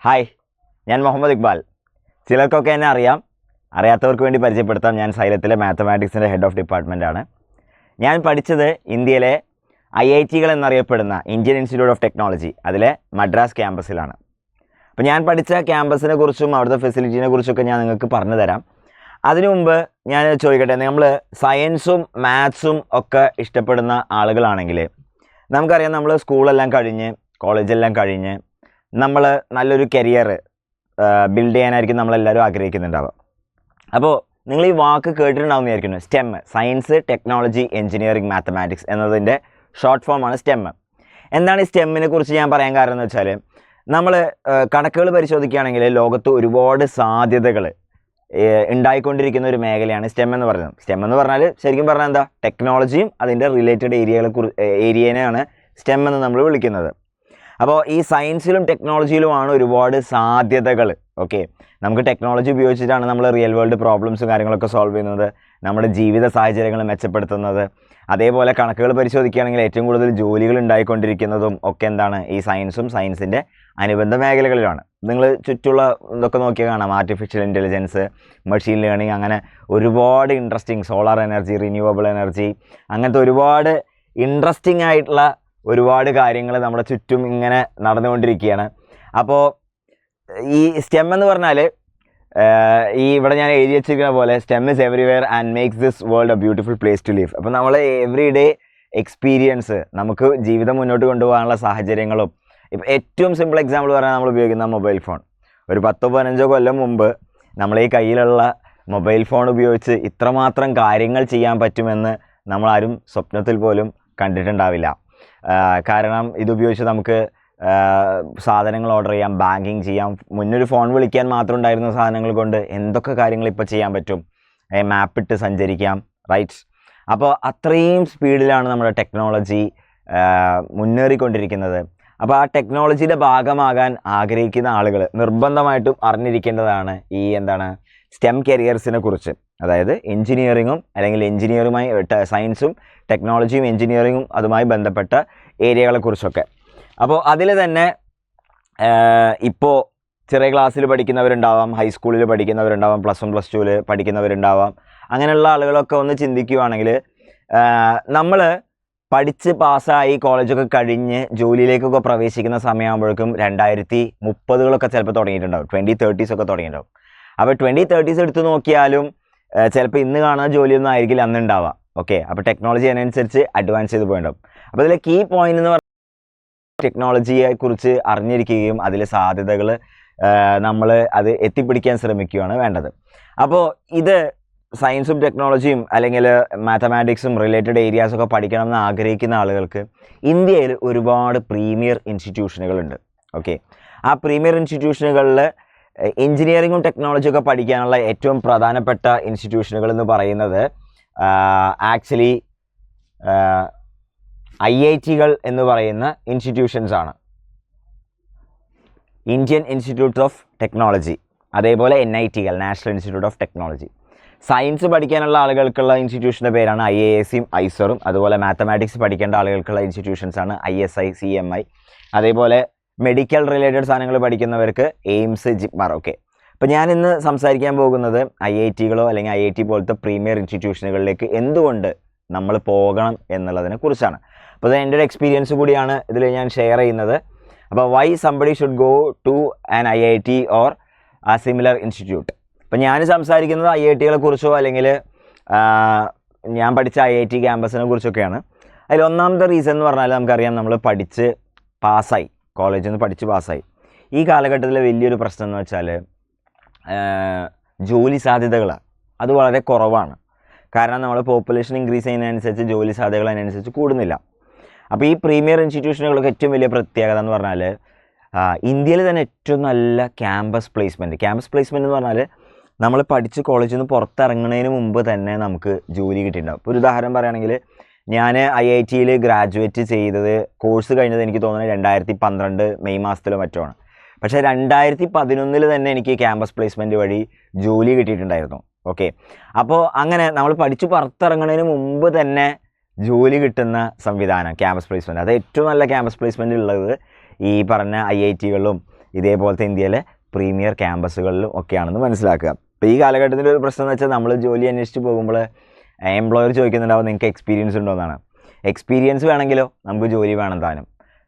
Hi, ഞാൻ മുഹമ്മദ് ഇക്ബാൽ. ചിലർക്കൊക്കെ എന്നെ അറിയാം, അറിയാത്തവർക്ക് വേണ്ടി പരിചയപ്പെടുത്താം. ഞാൻ സൈലത്തിലെ മാത്തമാറ്റിക്സിൻ്റെ ഹെഡ് ഓഫ് ഡിപ്പാർട്ട്മെൻറ്റാണ്. ഞാൻ പഠിച്ചത് ഇന്ത്യയിലെ IIT-കൾ എന്നറിയപ്പെടുന്ന ഇന്ത്യൻ ഇൻസ്റ്റിറ്റ്യൂട്ട് ഓഫ് ടെക്നോളജി, അതിലെ മദ്രാസ് ക്യാമ്പസിലാണ്. അപ്പോൾ ഞാൻ പഠിച്ച ക്യാമ്പസിനെ കുറിച്ചും അവിടുത്തെ ഫെസിലിറ്റീനെ കുറിച്ചൊക്കെ ഞാൻ നിങ്ങൾക്ക് പറഞ്ഞു തരാം. അതിനു മുമ്പ് ഞാൻ ചോദിക്കട്ടെ, നമ്മൾ സയൻസും മാത്സും ഒക്കെ ഇഷ്ടപ്പെടുന്ന ആളുകളാണെങ്കിൽ നമുക്കറിയാം, നമ്മൾ സ്കൂളെല്ലാം കഴിഞ്ഞ് കോളേജെല്ലാം കഴിഞ്ഞ് നമ്മൾ നല്ലൊരു കരിയർ ബിൽഡ് ചെയ്യാനായിരിക്കും നമ്മളെല്ലാവരും ആഗ്രഹിക്കുന്നുണ്ടാവുക. അപ്പോൾ നിങ്ങൾ ഈ വാക്ക് കേട്ടിട്ടുണ്ടാവും വിചാരിക്കുന്നു. STEM, science, technology, engineering, mathematics എന്നതിൻ്റെ ഷോർട്ട് ഫോമാണ് STEM. എന്താണ് ഈ STEM-നെ കുറിച്ച് ഞാൻ പറയാൻ കാരണം എന്ന് വെച്ചാൽ, നമ്മൾ കണക്കുകൾ പരിശോധിക്കുകയാണെങ്കിൽ ലോകത്ത് ഒരുപാട് സാധ്യതകൾ ഉണ്ടായിക്കൊണ്ടിരിക്കുന്ന ഒരു മേഖലയാണ് STEM എന്ന് പറയുന്നത്. STEM എന്ന് പറഞ്ഞാൽ ശരിക്കും പറഞ്ഞാൽ എന്താ, ടെക്നോളജിയും അതിൻ്റെ റിലേറ്റഡ് ഏരിയനെയാണ് STEM എന്ന് നമ്മൾ വിളിക്കുന്നത്. അപ്പോൾ ഈ സയൻസിലും ടെക്നോളജിയിലുമാണ് ഒരുപാട് സാധ്യതകൾ. ഓക്കെ, നമുക്ക് ടെക്നോളജി ഉപയോഗിച്ചിട്ടാണ് നമ്മൾ റിയൽ വേൾഡ് പ്രോബ്ലംസും കാര്യങ്ങളൊക്കെ സോൾവ് ചെയ്യുന്നത്, നമ്മുടെ ജീവിത സാഹചര്യങ്ങൾ മെച്ചപ്പെടുത്തുന്നത്. അതേപോലെ കണക്കുകൾ പരിശോധിക്കുകയാണെങ്കിൽ ഏറ്റവും കൂടുതൽ ജോലികൾ ഉണ്ടായിക്കൊണ്ടിരിക്കുന്നതും ഒക്കെ എന്താണ്, ഈ സയൻസും സയൻസിൻ്റെ അനുബന്ധ മേഖലകളിലാണ്. നിങ്ങൾ ചുറ്റുള്ള ഇതൊക്കെ നോക്കിയാൽ കാണാം, ആർട്ടിഫിഷ്യൽ ഇൻ്റലിജൻസ്, മെഷീൻ ലേണിംഗ്, അങ്ങനെ ഒരുപാട് interesting, solar energy, renewable energy, അങ്ങനത്തെ ഒരുപാട് ഇൻട്രസ്റ്റിംഗ് ആയിട്ടുള്ള ഒരുപാട് കാര്യങ്ങൾ നമ്മുടെ ചുറ്റും ഇങ്ങനെ നടന്നുകൊണ്ടിരിക്കുകയാണ്. അപ്പോൾ ഈ STEM എന്ന് പറഞ്ഞാൽ ഈ ഇവിടെ ഞാൻ എഴുതി വെച്ചിരിക്കുന്ന പോലെ STEM is everywhere and makes this world a beautiful place to live. അപ്പോൾ നമ്മൾ എവറി ഡേ എക്സ്പീരിയൻസ്, നമുക്ക് ജീവിതം മുന്നോട്ട് കൊണ്ടുപോകാനുള്ള സാഹചര്യങ്ങളും, ഇപ്പം ഏറ്റവും സിമ്പിൾ എക്സാമ്പിൾ പറഞ്ഞാൽ നമ്മൾ ഉപയോഗിക്കുന്ന മൊബൈൽ ഫോൺ. ഒരു 10-15 കൊല്ലം മുമ്പ് നമ്മൾ ഈ കയ്യിലുള്ള മൊബൈൽ ഫോൺ ഉപയോഗിച്ച് ഇത്രമാത്രം കാര്യങ്ങൾ ചെയ്യാൻ പറ്റുമെന്ന് നമ്മളാരും സ്വപ്നത്തിൽ പോലും കണ്ടിട്ടുണ്ടാവില്ല. കാരണം ഇതുപയോഗിച്ച് നമുക്ക് സാധനങ്ങൾ ഓർഡർ ചെയ്യാം, ബാങ്കിങ് ചെയ്യാം, മുന്നൊരു ഫോൺ വിളിക്കാൻ മാത്രം ഉണ്ടായിരുന്ന സാധനങ്ങൾ കൊണ്ട് എന്തൊക്കെ കാര്യങ്ങൾ ഇപ്പോൾ ചെയ്യാൻ പറ്റും. മാപ്പിട്ട് സഞ്ചരിക്കാം, റൈറ്റ്? അപ്പോൾ അത്രയും സ്പീഡിലാണ് നമ്മുടെ ടെക്നോളജി മുന്നേറിക്കൊണ്ടിരിക്കുന്നത്. അപ്പോൾ ആ ടെക്നോളജിയുടെ ഭാഗമാകാൻ ആഗ്രഹിക്കുന്ന ആളുകൾ നിർബന്ധമായിട്ടും അറിഞ്ഞിരിക്കേണ്ടതാണ് ഈ STEM കരിയേഴ്സിനെ കുറിച്ച്. അതായത് എഞ്ചിനീയറിങ്ങും അല്ലെങ്കിൽ എഞ്ചിനീയറുമായി സയൻസും ടെക്നോളജിയും എഞ്ചിനീയറിങ്ങും അതുമായി ബന്ധപ്പെട്ട ഏരിയകളെക്കുറിച്ചൊക്കെ. അപ്പോൾ അതിൽ തന്നെ ഇപ്പോൾ ചെറിയ ക്ലാസ്സിൽ പഠിക്കുന്നവരുണ്ടാവാം, ഹൈസ്കൂളിൽ പഠിക്കുന്നവരുണ്ടാവാം, +1 +2 പഠിക്കുന്നവരുണ്ടാവാം. അങ്ങനെയുള്ള ആളുകളൊക്കെ ഒന്ന് ചിന്തിക്കുകയാണെങ്കിൽ, നമ്മൾ പഠിച്ച് പാസ്സായി കോളേജൊക്കെ കഴിഞ്ഞ് ജോലിയിലേക്കൊക്കെ പ്രവേശിക്കുന്ന സമയമാകുമ്പോഴേക്കും 2030-കളൊക്കെ ചിലപ്പോൾ തുടങ്ങിയിട്ടുണ്ടാവും, 2030s ഒക്കെ തുടങ്ങിയിട്ടുണ്ടാവും. അപ്പോൾ 2030s എടുത്ത് നോക്കിയാലും ചിലപ്പോൾ ഇന്ന് കാണുന്ന ജോലിയൊന്നും ആയിരിക്കില്ല അന്ന് ഉണ്ടാവുക. ഓക്കെ, അപ്പോൾ ടെക്നോളജി അതിനനുസരിച്ച് അഡ്വാൻസ് ചെയ്ത് പോയിട്ടുണ്ടാവും. അപ്പോൾ ഇതിലെ കീ പോയിന്റ് എന്ന് പറഞ്ഞാൽ ടെക്നോളജിയെക്കുറിച്ച് അറിഞ്ഞിരിക്കുകയും അതിലെ സാധ്യതകൾ നമ്മൾ അത് എത്തിപ്പിടിക്കാൻ ശ്രമിക്കുകയാണ് വേണ്ടത്. അപ്പോൾ ഇത് സയൻസും ടെക്നോളജിയും അല്ലെങ്കിൽ മാത്തമാറ്റിക്സും റിലേറ്റഡ് ഏരിയാസൊക്കെ പഠിക്കണം എന്ന് ആഗ്രഹിക്കുന്ന ആളുകൾക്ക് ഇന്ത്യയിൽ ഒരുപാട് പ്രീമിയർ ഇൻസ്റ്റിറ്റ്യൂഷനുകളുണ്ട്. ഓക്കെ, ആ പ്രീമിയർ ഇൻസ്റ്റിറ്റ്യൂഷനുകളിൽ എഞ്ചിനീയറിങ്ങും ടെക്നോളജിയൊക്കെ പഠിക്കാനുള്ള ഏറ്റവും പ്രധാനപ്പെട്ട ഇൻസ്റ്റിറ്റ്യൂഷനുകൾ എന്ന് പറയുന്നത് ആക്ച്വലി IIT-കൾ എന്ന് പറയുന്ന ഇൻസ്റ്റിറ്റ്യൂഷൻസ് ആണ്. ഇന്ത്യൻ ഇൻസ്റ്റിറ്റ്യൂട്ട് ഓഫ് ടെക്നോളജി, അതേപോലെ NIT-കൾ, national institute of technology. Science പഠിക്കാനുള്ള ആളുകൾക്കുള്ള ഇൻസ്റ്റിറ്റ്യൂഷൻ്റെ പേരാണ് IIScയും IISER-ഉം. അതുപോലെ മാത്തമാറ്റിക്സ് പഠിക്കേണ്ട ആളുകൾക്കുള്ള ഇൻസ്റ്റിറ്റ്യൂഷൻസാണ് ISI, CMI. അതേപോലെ മെഡിക്കൽ റിലേറ്റഡ് സാധനങ്ങൾ പഠിക്കുന്നവർക്ക് AIIMS, JIPMER. ഓക്കെ, അപ്പോൾ ഞാൻ ഇന്ന് സംസാരിക്കാൻ പോകുന്നത് IIT-കളോ അല്ലെങ്കിൽ IIT പോലത്തെ പ്രീമിയർ ഇൻസ്റ്റിറ്റ്യൂഷനുകളിലേക്ക് എന്തുകൊണ്ട് നമ്മൾ പോകണം എന്നുള്ളതിനെ കുറിച്ചാണ്. അപ്പോൾ എൻ്റെ ഒരു എക്സ്പീരിയൻസ് കൂടിയാണ് ഇതിൽ ഞാൻ ഷെയർ ചെയ്യുന്നത്. അപ്പോൾ why somebody should go to an IIT or a similar institute. അപ്പോൾ ഞാൻ സംസാരിക്കുന്നത് IIT-കളെ കുറിച്ചോ അല്ലെങ്കിൽ ഞാൻ പഠിച്ച IIT ക്യാമ്പസിനെ കുറിച്ചൊക്കെയാണ്. അതിൽ ഒന്നാമത്തെ റീസൺ എന്ന് പറഞ്ഞാൽ, നമുക്കറിയാം, നമ്മൾ പഠിച്ച് പാസ്സായി, കോളേജിൽ നിന്ന് പഠിച്ച് പാസ്സായി. ഈ കാലഘട്ടത്തിലെ വലിയൊരു പ്രശ്നം എന്ന് വെച്ചാൽ ജോലി സാധ്യതകളാണ്, അത് വളരെ കുറവാണ്. കാരണം നമ്മൾ പോപ്പുലേഷൻ ഇൻക്രീസ് ചെയ്യുന്നതിനനുസരിച്ച് ജോലി സാധ്യതകൾ അതിനനുസരിച്ച് കൂടുന്നില്ല. അപ്പോൾ ഈ പ്രീമിയർ ഇൻസ്റ്റിറ്റ്യൂഷനുകൾക്ക് ഏറ്റവും വലിയ പ്രത്യേകത എന്ന് പറഞ്ഞാൽ, ഇന്ത്യയിൽ തന്നെ ഏറ്റവും നല്ല ക്യാമ്പസ് പ്ലേസ്മെൻറ്റ് എന്ന് പറഞ്ഞാൽ നമ്മൾ പഠിച്ച് കോളേജിൽ നിന്ന് പുറത്തിറങ്ങുന്നതിന് മുമ്പ് തന്നെ നമുക്ക് ജോലി കിട്ടിയിട്ടുണ്ടാവും. ഇപ്പോൾ ഒരു ഉദാഹരണം പറയുകയാണെങ്കിൽ, ഞാൻ IIT-യിൽ ഗ്രാജുവേറ്റ് ചെയ്തത്, കോഴ്സ് കഴിഞ്ഞത് എനിക്ക് തോന്നുന്നത് 2012 മെയ് മാസത്തിലോ മറ്റോ ആണ്. പക്ഷേ 2011 തന്നെ എനിക്ക് ക്യാമ്പസ് പ്ലേസ്മെൻറ്റ് വഴി ജോലി കിട്ടിയിട്ടുണ്ടായിരുന്നു. ഓക്കെ, അപ്പോൾ അങ്ങനെ നമ്മൾ പഠിച്ച് പുറത്തിറങ്ങുന്നതിന് മുമ്പ് തന്നെ ജോലി കിട്ടുന്ന സംവിധാനം ക്യാമ്പസ് പ്ലേസ്മെൻറ്റ്. അത് ഏറ്റവും നല്ല ക്യാമ്പസ് പ്ലേസ്മെൻറ്റ് ഉള്ളത് ഈ പറഞ്ഞ IIT-കളിലും ഇതേപോലത്തെ ഇന്ത്യയിലെ പ്രീമിയർ ക്യാമ്പസുകളിലും ഒക്കെയാണെന്ന് മനസ്സിലാക്കുക. അപ്പോൾ ഈ കാലഘട്ടത്തിൻ്റെ ഒരു പ്രശ്നം എന്ന് വെച്ചാൽ നമ്മൾ ജോലി അന്വേഷിച്ച് പോകുമ്പോൾ എംപ്ലോയർ ചോദിക്കുന്നുണ്ടാവും നിങ്ങൾക്ക് എക്സ്പീരിയൻസ് ഉണ്ടോ എന്നാണ്. എക്സ്പീരിയൻസ് വേണമെങ്കിലോ നമുക്ക് ജോലി വേണം താനും.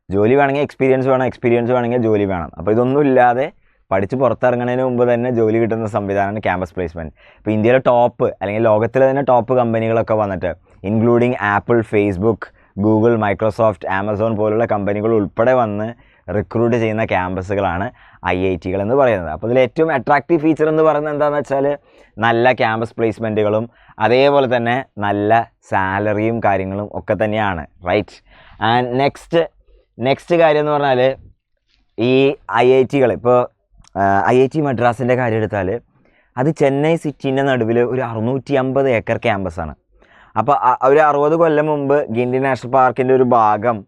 ജോലി വേണമെങ്കിൽ എക്സ്പീരിയൻസ് വേണം, എക്സ്പീരിയൻസ് വേണമെങ്കിൽ ജോലി വേണം. അപ്പോൾ ഇതൊന്നും ഇല്ലാതെ പഠിച്ച് പുറത്തിറങ്ങുന്നതിന് മുമ്പ് തന്നെ ജോലി കിട്ടുന്ന സംവിധാനമാണ് ക്യാമ്പസ് പ്ലേസ്മെൻറ്റ്. ഇപ്പോൾ ഇന്ത്യയിലെ ടോപ്പ് അല്ലെങ്കിൽ ലോകത്തിലെ തന്നെ ടോപ്പ് കമ്പനികളൊക്കെ വന്നിട്ട് including apple, Facebook, Google, Microsoft, Amazon പോലുള്ള കമ്പനികൾ ഉൾപ്പെടെ വന്ന് റിക്രൂട്ട് ചെയ്യുന്ന ക്യാമ്പസുകളാണ് IIT എന്ന് പറയുന്നത്. അപ്പോൾ ഇതിൽ ഏറ്റവും അട്രാക്റ്റീവ് ഫീച്ചർ എന്ന് പറയുന്നത് എന്താണെന്ന് വെച്ചാൽ നല്ല ക്യാമ്പസ് പ്ലേസ്മെൻറ്റുകളും അതേപോലെ തന്നെ നല്ല സാലറിയും കാര്യങ്ങളും ഒക്കെ തന്നെയാണ്, റൈറ്റ്. ആൻഡ് നെക്സ്റ്റ് കാര്യം എന്ന് പറഞ്ഞാൽ ഈ IIT ഇപ്പോൾ IIT മദ്രാസിൻ്റെ കാര്യം എടുത്താൽ അത് ചെന്നൈ സിറ്റീൻ്റെ നടുവിൽ ഒരു 650 ഏക്കർ ക്യാമ്പസാണ്. അപ്പോൾ ഒരു 60 കൊല്ലം മുമ്പ് ഗിണ്ടി നാഷണൽ പാർക്കിൻ്റെ ഒരു ഭാഗം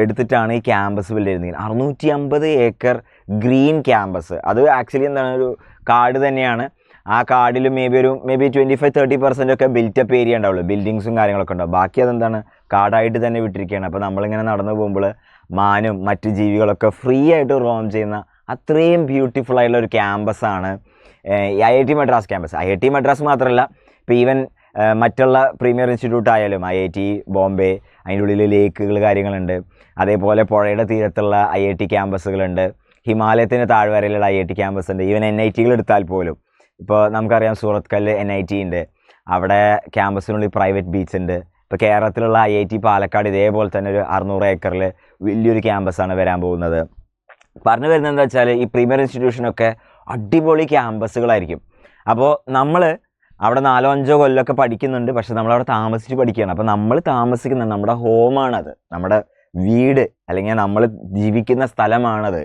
എടുത്തിട്ടാണ് ഈ ക്യാമ്പസ് ബിൽഡ് ചെയ്യുന്നത്. 650 ഏക്കർ ഗ്രീൻ ക്യാമ്പസ്. അത് ആക്ച്വലി എന്താണ്, ഒരു കാട് തന്നെയാണ്. ആ കാടിൽ മേ ബി 25-30% ഒക്കെ ബിൽറ്റപ്പ് ഏരിയ ഉണ്ടാവുള്ളൂ, ബിൽഡിങ്സും കാര്യങ്ങളൊക്കെ ഉണ്ടാവും. ബാക്കി അതെന്താണ്, കാടായിട്ട് തന്നെ വിട്ടിരിക്കുകയാണ്. അപ്പോൾ നമ്മളിങ്ങനെ നടന്നു പോകുമ്പോൾ മാനും മറ്റ് ജീവികളൊക്കെ ഫ്രീ ആയിട്ട് റോം ചെയ്യുന്ന അത്രയും ബ്യൂട്ടിഫുൾ ആയിട്ടുള്ള ഒരു ക്യാമ്പസാണ് IIT Madras campus. IIT Madras മാത്രമല്ല, ഇപ്പോൾ ഈവൻ മറ്റുള്ള പ്രീമിയർ ഇൻസ്റ്റിറ്റ്യൂട്ട് ആയാലും IIT ബോംബെ, അതിൻ്റെ ഉള്ളിൽ ലേക്കുകൾ കാര്യങ്ങളുണ്ട്. അതേപോലെ പുഴയുടെ തീരത്തുള്ള IIT ക്യാമ്പസുകളുണ്ട്. ഹിമാലയത്തിന് താഴ്വരയിലുള്ള IIT ക്യാമ്പസ് ഉണ്ട്. ഈവൻ NITകൾ എടുത്താൽ പോലും ഇപ്പോൾ നമുക്കറിയാം സൂറത്ത് കല്ല് NIT ഉണ്ട്. അവിടെ ക്യാമ്പസിനുള്ളിൽ പ്രൈവറ്റ് ബീച്ച് ഉണ്ട്. ഇപ്പോൾ കേരളത്തിലുള്ള IIT പാലക്കാട് ഇതേപോലെ തന്നെ ഒരു 600 ഏക്കറിൽ വലിയൊരു ക്യാമ്പസാണ് വരാൻ പോകുന്നത്. പറഞ്ഞു വരുന്നത് എന്താ വെച്ചാൽ ഈ പ്രീമിയർ ഇൻസ്റ്റിറ്റ്യൂഷനൊക്കെ അടിപൊളി ക്യാമ്പസുകളായിരിക്കും. അപ്പോൾ നമ്മൾ അവിടെ 4-5 കൊല്ലമൊക്കെ പഠിക്കുന്നുണ്ട്, പക്ഷെ നമ്മളവിടെ താമസിച്ച് പഠിക്കുകയാണ്. അപ്പോൾ നമ്മൾ താമസിക്കുന്ന നമ്മുടെ ഹോമാണത്, നമ്മുടെ വീട് അല്ലെങ്കിൽ നമ്മൾ ജീവിക്കുന്ന സ്ഥലമാണത്.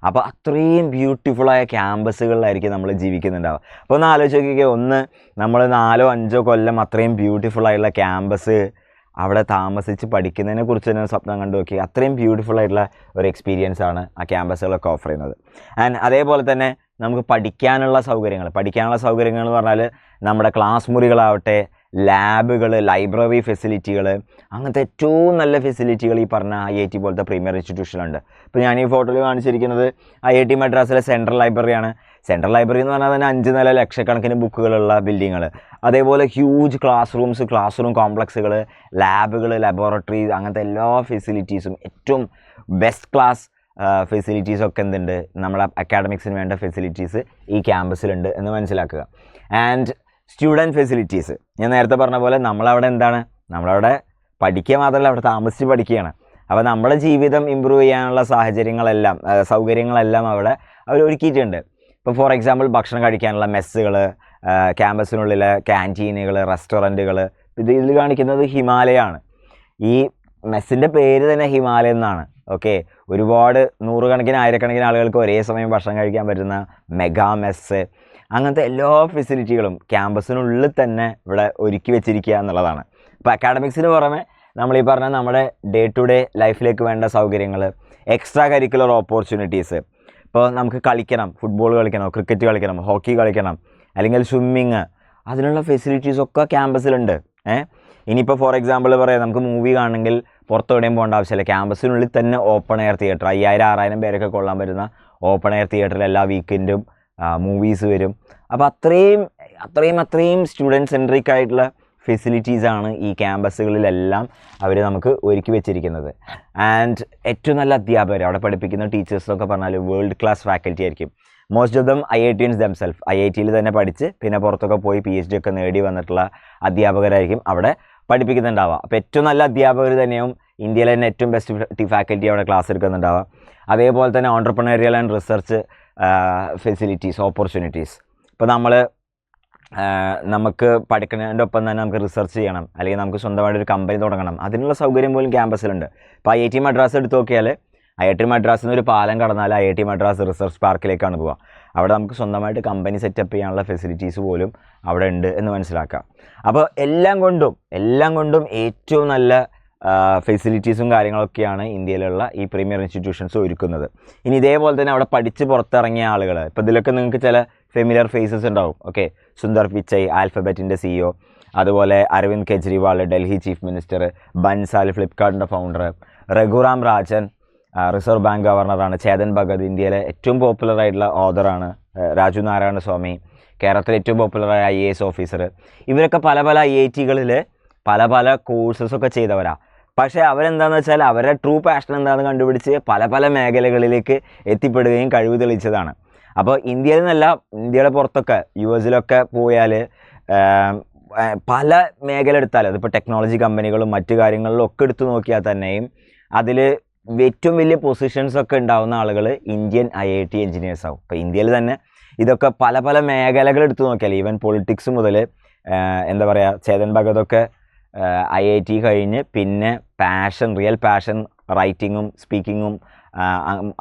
അപ്പോൾ അത്രയും ബ്യൂട്ടിഫുള്ളായ ക്യാമ്പസുകളിലായിരിക്കും നമ്മൾ ജീവിക്കുന്നുണ്ടാവുക. അപ്പോൾ ഒന്ന് ആലോചിച്ച് നോക്കിക്കുക, നമ്മൾ 4-5 കൊല്ലം അത്രയും ബ്യൂട്ടിഫുള്ളായിട്ടുള്ള ക്യാമ്പസ് അവിടെ താമസിച്ച് പഠിക്കുന്നതിനെ കുറിച്ച് തന്നെ സ്വപ്നം കണ്ടു നോക്കി. അത്രയും ബ്യൂട്ടിഫുൾ ആയിട്ടുള്ള ഒരു എക്സ്പീരിയൻസ് ആണ് ആ ക്യാമ്പസുകളൊക്കെ ഓഫർ ചെയ്യുന്നത്. ആൻഡ് അതേപോലെ തന്നെ നമുക്ക് പഠിക്കാനുള്ള സൗകര്യങ്ങൾ എന്ന് പറഞ്ഞാൽ നമ്മുടെ ക്ലാസ് മുറികളാവട്ടെ, ലാബുകൾ, ലൈബ്രറി ഫെസിലിറ്റികൾ, അങ്ങനത്തെ ഏറ്റവും നല്ല ഫെസിലിറ്റികൾ ഈ പറഞ്ഞ IIT പോലത്തെ പ്രീമിയർ ഇൻസ്റ്റിറ്റ്യൂഷനുണ്ട്. ഇപ്പോൾ ഞാൻ ഈ ഫോട്ടോയിൽ കാണിച്ചിരിക്കുന്നത് IIT മദ്രാസിലെ സെൻട്രൽ ലൈബ്രറിയാണ്. സെൻട്രൽ ലൈബ്രറി എന്ന് പറഞ്ഞാൽ തന്നെ 5 നില ലക്ഷക്കണക്കിന് ബുക്കുകളുള്ള ബിൽഡിങ്ങൾ, അതേപോലെ ഹ്യൂജ് ക്ലാസ് റൂം കോംപ്ലക്സുകൾ, ലാബുകൾ, ലബോറട്ടറീസ്, അങ്ങനത്തെ എല്ലാ ഫെസിലിറ്റീസും ഏറ്റവും ബെസ്റ്റ് ക്ലാസ് ഫെസിലിറ്റീസൊക്കെ എന്തുണ്ട്, നമ്മുടെ അക്കാഡമിക്സിന് വേണ്ട ഫെസിലിറ്റീസ് ഈ ക്യാമ്പസിലുണ്ട് എന്ന് മനസ്സിലാക്കുക. ആൻഡ് സ്റ്റുഡൻറ്റ് ഫെസിലിറ്റീസ്, ഞാൻ നേരത്തെ പറഞ്ഞ പോലെ നമ്മളവിടെ പഠിക്കുക മാത്രമല്ല, അവിടെ താമസിച്ച് പഠിക്കുകയാണ്. അപ്പോൾ നമ്മുടെ ജീവിതം ഇമ്പ്രൂവ് ചെയ്യാനുള്ള സൗകര്യങ്ങളെല്ലാം അവിടെ അവർ ഒരുക്കിയിട്ടുണ്ട്. ഇപ്പോൾ ഫോർ എക്സാമ്പിൾ ഭക്ഷണം കഴിക്കാനുള്ള മെസ്സുകൾ, ക്യാമ്പസിനുള്ളിലെ ക്യാൻറ്റീനുകൾ, റെസ്റ്റോറൻറ്റുകൾ. ഇതിൽ കാണിക്കുന്നത് ഹിമാലയമാണ്. ഈ മെസ്സിൻ്റെ പേര് തന്നെ ഹിമാലയം എന്നാണ്. ഓക്കെ, ഒരുപാട് നൂറുകണക്കിന് ആയിരക്കണക്കിന് ആളുകൾക്ക് ഒരേ സമയം ഭക്ഷണം കഴിക്കാൻ പറ്റുന്ന മെഗാ മെസ്സ്, അങ്ങനത്തെ എല്ലാ ഫെസിലിറ്റികളും ക്യാമ്പസിനുള്ളിൽ തന്നെ ഇവിടെ ഒരുക്കി വെച്ചിരിക്കുക എന്നുള്ളതാണ്. ഇപ്പോൾ അക്കാഡമിക്സിന് പുറമെ നമ്മൾ ഈ പറഞ്ഞ നമ്മുടെ ഡേ ടു ഡേ ലൈഫിലേക്ക് വേണ്ട സൗകര്യങ്ങൾ, എക്സ്ട്രാ കരിക്കുലർ ഓപ്പർച്യൂണിറ്റീസ്. ഇപ്പോൾ നമുക്ക് കളിക്കണം, ഫുട്ബോൾ കളിക്കണം, ക്രിക്കറ്റ് കളിക്കണം, ഹോക്കി കളിക്കണം, അല്ലെങ്കിൽ സ്വിമ്മിങ്, അതിനുള്ള ഫെസിലിറ്റീസൊക്കെ ക്യാമ്പസിലുണ്ട്. ഇനിയിപ്പോൾ ഫോർ എക്സാമ്പിൾ പറയാം, നമുക്ക് മൂവി കാണണമെങ്കിൽ പുറത്തെവിടെയും പോകേണ്ട ആവശ്യമില്ല. ക്യാമ്പസിനുള്ളിൽ തന്നെ ഓപ്പൺ എയർ തിയേറ്റർ, 5000-6000 പേരൊക്കെ കൊള്ളാൻ പറ്റുന്ന ഓപ്പൺ എയർ തിയേറ്ററിൽ എല്ലാ വീക്കെൻഡും മൂവീസ് വരും. അപ്പോൾ അത്രയും സ്റ്റുഡൻറ്റ് സെൻട്രിക് ആയിട്ടുള്ള ഫെസിലിറ്റീസാണ് ഈ ക്യാമ്പസുകളിലെല്ലാം അവർ നമുക്ക് ഒരുക്കി വെച്ചിരിക്കുന്നത്. ആൻഡ് ഏറ്റവും നല്ല അധ്യാപകർ, അവിടെ പഠിപ്പിക്കുന്ന ടീച്ചേഴ്സൊക്കെ പറഞ്ഞാൽ വേൾഡ് ക്ലാസ് ഫാക്കൽറ്റി ആയിരിക്കും. Most of them IITians themselves, IITയിൽ തന്നെ പഠിച്ച് പിന്നെ പുറത്തൊക്കെ പോയി PhD ഒക്കെ നേടി വന്നിട്ടുള്ള അധ്യാപകരായിരിക്കും അവിടെ പഠിപ്പിക്കുന്നുണ്ടാവുക. അപ്പോൾ ഏറ്റവും നല്ല അധ്യാപകർ തന്നെയാവും ഇന്ത്യയിലെ തന്നെ ഏറ്റവും ബെസ്റ്റ് ഫാക്കൽറ്റി അവിടെ ക്ലാസ് എടുക്കുന്നുണ്ടാവുക. അതേപോലെ തന്നെ entrepreneurial and research facilities, opportunities. ഇപ്പോൾ നമുക്ക് പഠിക്കുന്നതിൻ്റെ ഒപ്പം തന്നെ നമുക്ക് റിസർച്ച് ചെയ്യണം, അല്ലെങ്കിൽ നമുക്ക് സ്വന്തമായിട്ടൊരു കമ്പനി തുടങ്ങണം, അതിനുള്ള സൗകര്യം പോലും ക്യാമ്പസിലുണ്ട്. ഇപ്പോൾ IIT മദ്രാസ് എടുത്ത് നോക്കിയാൽ IIT മദ്രാസിൽ നിന്ന് ഒരു പാലം കടന്നാൽ IIT മദ്രാസ് റിസർച്ച് പാർക്കിലേക്കാണ് പോവുക. അവിടെ നമുക്ക് സ്വന്തമായിട്ട് കമ്പനി സെറ്റപ്പ് ചെയ്യാനുള്ള ഫെസിലിറ്റീസ് പോലും അവിടെ ഉണ്ട് എന്ന് മനസ്സിലാക്കാം. അപ്പോൾ എല്ലാം കൊണ്ടും ഏറ്റവും നല്ല ഫെസിലിറ്റീസും കാര്യങ്ങളൊക്കെയാണ് ഇന്ത്യയിലുള്ള ഈ പ്രീമിയർ ഇൻസ്റ്റിറ്റ്യൂഷൻസ് ഒരുക്കുന്നത്. ഇനി ഇതേപോലെ തന്നെ അവിടെ പഠിച്ച് പുറത്തിറങ്ങിയ ആളുകൾ, ഇപ്പോൾ ഇതിലൊക്കെ നിങ്ങൾക്ക് ചില ഫെമിലിയർ ഫേസസ് ഉണ്ടാവും. ഓക്കെ, സുന്ദർ പിച്ചൈ, ആൽഫബറ്റിൻ്റെ CEO, അതുപോലെ അരവിന്ദ് കെജ്രിവാൾ, ഡൽഹി ചീഫ് മിനിസ്റ്റർ, ബൻസാൽ, ഫ്ലിപ്കാർട്ടിൻ്റെ founder, Raghuram Rajan, reserve bank ഗവർണറാണ്. ചേതൻ ഭഗത് ഇന്ത്യയിലെ ഏറ്റവും പോപ്പുലറായിട്ടുള്ള ഓഥറാണ്. രാജു നാരായണ സ്വാമി കേരളത്തിലെ ഏറ്റവും പോപ്പുലറായ IAS ഓഫീസർ. ഇവരൊക്കെ പല പല IIT-കളിൽ പല പല കോഴ്സസൊക്കെ ചെയ്തവരാണ്. പക്ഷേ അവരെന്താണെന്ന് വെച്ചാൽ അവരുടെ ട്രൂ പാഷൻ എന്താണെന്ന് കണ്ടുപിടിച്ച് പല പല മേഖലകളിലേക്ക് എത്തിപ്പെടുകയും കഴിവ് തെളിയിച്ചതാണ്. അപ്പോൾ ഇന്ത്യയിൽ നിന്നല്ല, ഇന്ത്യയുടെ പുറത്തൊക്കെ US-ലൊക്കെ പോയാൽ പല മേഖല എടുത്താൽ അതിപ്പോൾ ടെക്നോളജി കമ്പനികളും മറ്റു കാര്യങ്ങളിലും ഒക്കെ എടുത്തു നോക്കിയാൽ തന്നെയും അതിൽ ഏറ്റവും വലിയ പൊസിഷൻസൊക്കെ ഉണ്ടാകുന്ന ആളുകൾ ഇന്ത്യൻ IIT എഞ്ചിനീയേഴ്സ് ആവും. ഇപ്പോൾ ഇന്ത്യയിൽ തന്നെ ഇതൊക്കെ പല പല മേഖലകൾ എടുത്തു നോക്കിയാൽ ഈവൻ പൊളിറ്റിക്സ് മുതൽ എന്താ പറയുക, ചേതൻ ഭഗതൊക്കെ IIT കഴിഞ്ഞ് പിന്നെ റിയൽ പാഷൻ റൈറ്റിങ്ങും സ്പീക്കിങ്ങും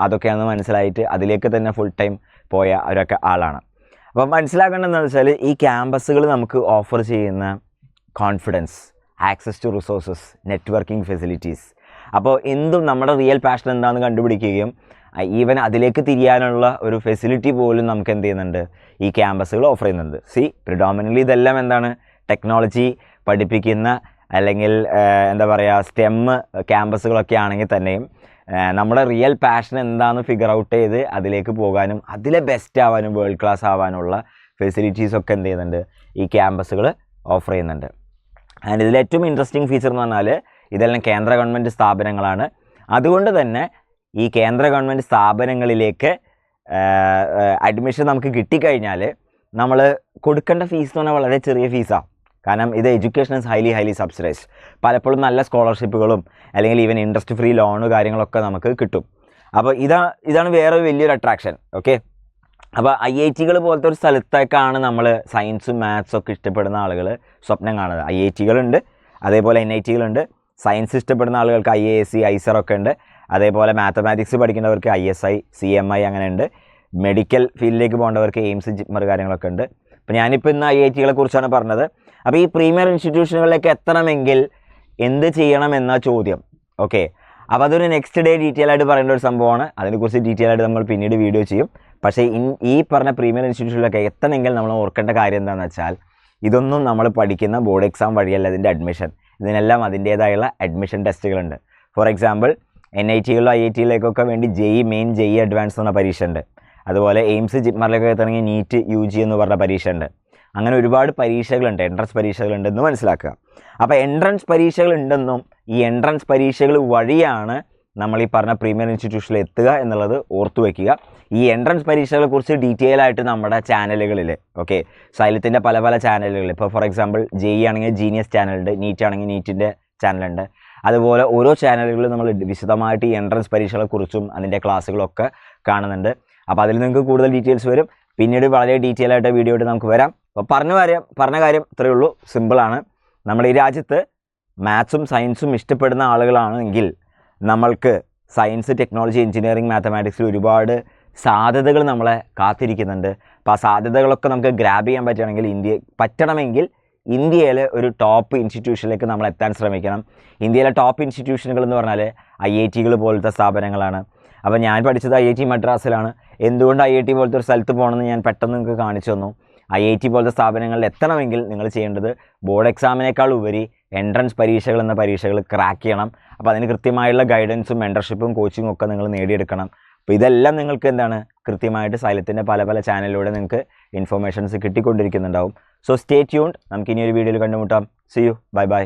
അതൊക്കെയാണെന്ന് മനസ്സിലായിട്ട് അതിലേക്ക് തന്നെ ഫുൾ ടൈം പോയ അവരൊക്കെ ആളാണ്. അപ്പോൾ മനസ്സിലാക്കേണ്ടതെന്ന് വെച്ചാൽ ഈ ക്യാമ്പസുകൾ നമുക്ക് ഓഫർ ചെയ്യുന്ന confidence, access to resources, networking facilities, അപ്പോൾ എന്തും നമ്മുടെ റിയൽ പാഷൻ എന്താണെന്ന് കണ്ടുപിടിക്കുകയും ഈവൻ അതിലേക്ക് തിരിയാനുള്ള ഒരു ഫെസിലിറ്റി പോലും നമുക്ക് എന്ത് ചെയ്യുന്നുണ്ട്, ഈ ക്യാമ്പസുകൾ ഓഫർ ചെയ്യുന്നുണ്ട്. പ്രിഡോമിനൻ്റ്ലി ഇതെല്ലാം എന്താണ്, ടെക്നോളജി പഠിപ്പിക്കുന്ന അല്ലെങ്കിൽ എന്താ പറയുക STEM ക്യാമ്പസുകളൊക്കെ ആണെങ്കിൽ തന്നെയും നമ്മുടെ റിയൽ പാഷൻ എന്താണെന്ന് ഫിഗർ ഔട്ട് ചെയ്ത് അതിലേക്ക് പോകാനും അതിലെ ബെസ്റ്റ് ആവാനും വേൾഡ് ക്ലാസ് ആവാനുള്ള ഫെസിലിറ്റീസൊക്കെ എന്ത് ചെയ്യുന്നുണ്ട്, ഈ ക്യാമ്പസുകൾ ഓഫർ ചെയ്യുന്നുണ്ട്. ആൻഡ് ഇതിൽ ഏറ്റവും ഇൻട്രസ്റ്റിംഗ് ഫീച്ചർ എന്ന് പറഞ്ഞാൽ ഇതെല്ലാം കേന്ദ്ര ഗവൺമെൻറ് സ്ഥാപനങ്ങളാണ്. അതുകൊണ്ട് തന്നെ ഈ കേന്ദ്ര ഗവൺമെൻറ് സ്ഥാപനങ്ങളിലേക്ക് അഡ്മിഷൻ നമുക്ക് കിട്ടിക്കഴിഞ്ഞാൽ നമ്മൾ കൊടുക്കേണ്ട ഫീസ് എന്ന് പറഞ്ഞാൽ വളരെ ചെറിയ ഫീസാണ്. കാരണം ഇത് എഡ്യൂക്കേഷൻ ഇസ് ഹൈലി സബ്സിഡൈസ്ഡ്. പലപ്പോഴും നല്ല സ്കോളർഷിപ്പുകളും അല്ലെങ്കിൽ ഈവൻ ഇൻട്രസ്റ്റ് ഫ്രീ ലോണ് കാര്യങ്ങളൊക്കെ നമുക്ക് കിട്ടും. അപ്പോൾ ഇതാണ് വേറെ വലിയൊരു അട്രാക്ഷൻ. ഓക്കെ, അപ്പോൾ IIT-കൾ പോലത്തെ ഒരു സ്ഥലത്തേക്കാണ് നമ്മൾ സയൻസും മാത്സും ഒക്കെ ഇഷ്ടപ്പെടുന്ന ആളുകൾ സ്വപ്നം കാണുന്നത്. IIT-കളുണ്ട്, അതേപോലെ NIT-കളുണ്ട്. സയൻസ് ഇഷ്ടപ്പെടുന്ന ആളുകൾക്ക് IASc IISER ഒക്കെ ഉണ്ട്. അതേപോലെ മാത്തമാറ്റിക്സ് പഠിക്കുന്നവർക്ക് ISI CMI അങ്ങനെ ഉണ്ട്. മെഡിക്കൽ ഫീൽഡിലേക്ക് പോകേണ്ടവർക്ക് AIIMS JIPMER കാര്യങ്ങളൊക്കെ ഉണ്ട്. അപ്പോൾ ഞാനിപ്പോൾ ഇന്ന് IIT-കളെ കുറിച്ചാണ് പറഞ്ഞത്. അപ്പോൾ ഈ പ്രീമിയർ ഇൻസ്റ്റിറ്റ്യൂഷനുകളിലേക്ക് എത്തണമെങ്കിൽ എന്ത് ചെയ്യണം എന്ന ചോദ്യം. ഓക്കെ, അപ്പോൾ അതൊരു നെക്സ്റ്റ് ഡേ ഡീറ്റെയിൽ ആയിട്ട് പറയേണ്ട ഒരു സംഭവമാണ്. അതിനെക്കുറിച്ച് ഡീറ്റെയിൽ ആയിട്ട് നമ്മൾ പിന്നീട് വീഡിയോ ചെയ്യും. പക്ഷേ ഈ പറഞ്ഞ പ്രീമിയർ ഇൻസ്റ്റിറ്റ്യൂഷനിലൊക്കെ എത്തണമെങ്കിൽ നമ്മൾ ഓർക്കേണ്ട കാര്യം എന്താണെന്ന് വെച്ചാൽ ഇതൊന്നും നമ്മൾ പഠിക്കുന്ന ബോർഡ് എക്സാം വഴിയല്ല ഇതിൻ്റെ അഡ്മിഷൻ. ഇതിനെല്ലാം അതിൻ്റേതായുള്ള അഡ്മിഷൻ ടെസ്റ്റുകളുണ്ട്. ഫോർ എക്സാമ്പിൾ NIT-കളിലോ IIT-കളിലേക്കൊക്കെ വേണ്ടി JEE മെയിൻ JEE അഡ്വാൻസ് എന്ന പരീക്ഷ ഉണ്ട്. അതുപോലെ AIIMS JIPMER-ലേക്ക് എത്തണമെങ്കിൽ NEET UG എന്ന് പറഞ്ഞ പരീക്ഷ ഉണ്ട്. അങ്ങനെ ഒരുപാട് പരീക്ഷകളുണ്ട്, എൻട്രൻസ് പരീക്ഷകളുണ്ടെന്ന് മനസ്സിലാക്കുക. അപ്പോൾ എൻട്രൻസ് പരീക്ഷകളുണ്ടെന്നും ഈ എൻട്രൻസ് പരീക്ഷകൾ വഴിയാണ് നമ്മൾ ഈ പറഞ്ഞ പ്രീമിയർ ഇൻസ്റ്റിറ്റ്യൂഷനിൽ എത്തുക എന്നുള്ളത് ഓർത്തു വയ്ക്കുക. ഈ എൻട്രൻസ് പരീക്ഷകളെക്കുറിച്ച് ഡീറ്റെയിൽ ആയിട്ട് നമ്മുടെ ചാനലുകളിൽ സൈലത്തിൻ്റെ പല പല ചാനലുകളിൽ, ഇപ്പോൾ ഫോർ എക്സാമ്പിൾ JEE ആണെങ്കിൽ ജീനിയസ് ചാനലുണ്ട്, നീറ്റ് ആണെങ്കിൽ നീറ്റിൻ്റെ ചാനലുണ്ട്. അതുപോലെ ഓരോ ചാനലുകളിലും നമ്മൾ വിശദമായിട്ട് ഈ എൻട്രൻസ് പരീക്ഷകളെക്കുറിച്ചും അതിൻ്റെ ക്ലാസ്സുകളൊക്കെ കാണുന്നുണ്ട്. അപ്പോൾ അതിൽ നിങ്ങൾക്ക് കൂടുതൽ ഡീറ്റെയിൽസ് വരും. പിന്നീട് വളരെ ഡീറ്റെയിൽ ആയിട്ട് വീഡിയോ ആയിട്ട് നമുക്ക് വരാം. അപ്പോൾ പറഞ്ഞ കാര്യം ഇത്രയേ ഉള്ളൂ, സിമ്പിളാണ്. നമ്മൾ ഈ രാജ്യത്ത് മാത്സും സയൻസും ഇഷ്ടപ്പെടുന്ന ആളുകളാണെങ്കിൽ നമ്മൾക്ക് സയൻസ്, ടെക്നോളജി, എഞ്ചിനീയറിംഗ്, മാത്തമാറ്റിക്സിൽ ഒരുപാട് സാധ്യതകൾ നമ്മളെ കാത്തിരിക്കുന്നുണ്ട്. അപ്പോൾ ആ സാധ്യതകളൊക്കെ നമുക്ക് ഗ്രാബ് ചെയ്യാൻ പറ്റണമെങ്കിൽ ഇന്ത്യയിലെ ഒരു ടോപ്പ് ഇൻസ്റ്റിറ്റ്യൂഷനിലേക്ക് നമ്മൾ എത്താൻ ശ്രമിക്കണം. ഇന്ത്യയിലെ ടോപ്പ് ഇൻസ്റ്റിറ്റ്യൂഷനുകൾ എന്ന് പറഞ്ഞാൽ IIT-കൾ പോലത്തെ സ്ഥാപനങ്ങളാണ്. അപ്പോൾ ഞാൻ പഠിച്ചത് IIT മദ്രാസിലാണ്. എന്തുകൊണ്ട് IIT പോലത്തെ ഒരു സ്ഥലത്ത് പോകണമെന്ന് ഞാൻ പെട്ടെന്ന് നിങ്ങൾക്ക് കാണിച്ചു തന്നു. IIT പോലത്തെ സ്ഥാപനങ്ങളിൽ എത്തണമെങ്കിൽ നിങ്ങൾ ചെയ്യേണ്ടത് ബോർഡ് എക്സാമിനേക്കാൾ ഉപരി എൻട്രൻസ് പരീക്ഷകൾ എന്ന പരീക്ഷകൾ ക്രാക്ക് ചെയ്യണം. അപ്പോൾ അതിന് കൃത്യമായുള്ള ഗൈഡൻസും മെൻറ്റർഷിപ്പും കോച്ചിങ്ങും ഒക്കെ നിങ്ങൾ നേടിയെടുക്കണം. അപ്പോൾ ഇതെല്ലാം നിങ്ങൾക്ക് എന്താണ് കൃത്യമായിട്ട് സൈലത്തിൻ്റെ പല പല ചാനലിലൂടെ നിങ്ങൾക്ക് ഇൻഫർമേഷൻസ് കിട്ടിക്കൊണ്ടിരിക്കുന്നുണ്ടാവും. So stay tuned. നമുക്ക് ഇനി ഒരു വീഡിയോയിൽ കണ്ടുമുട്ടാം. See you, bye by.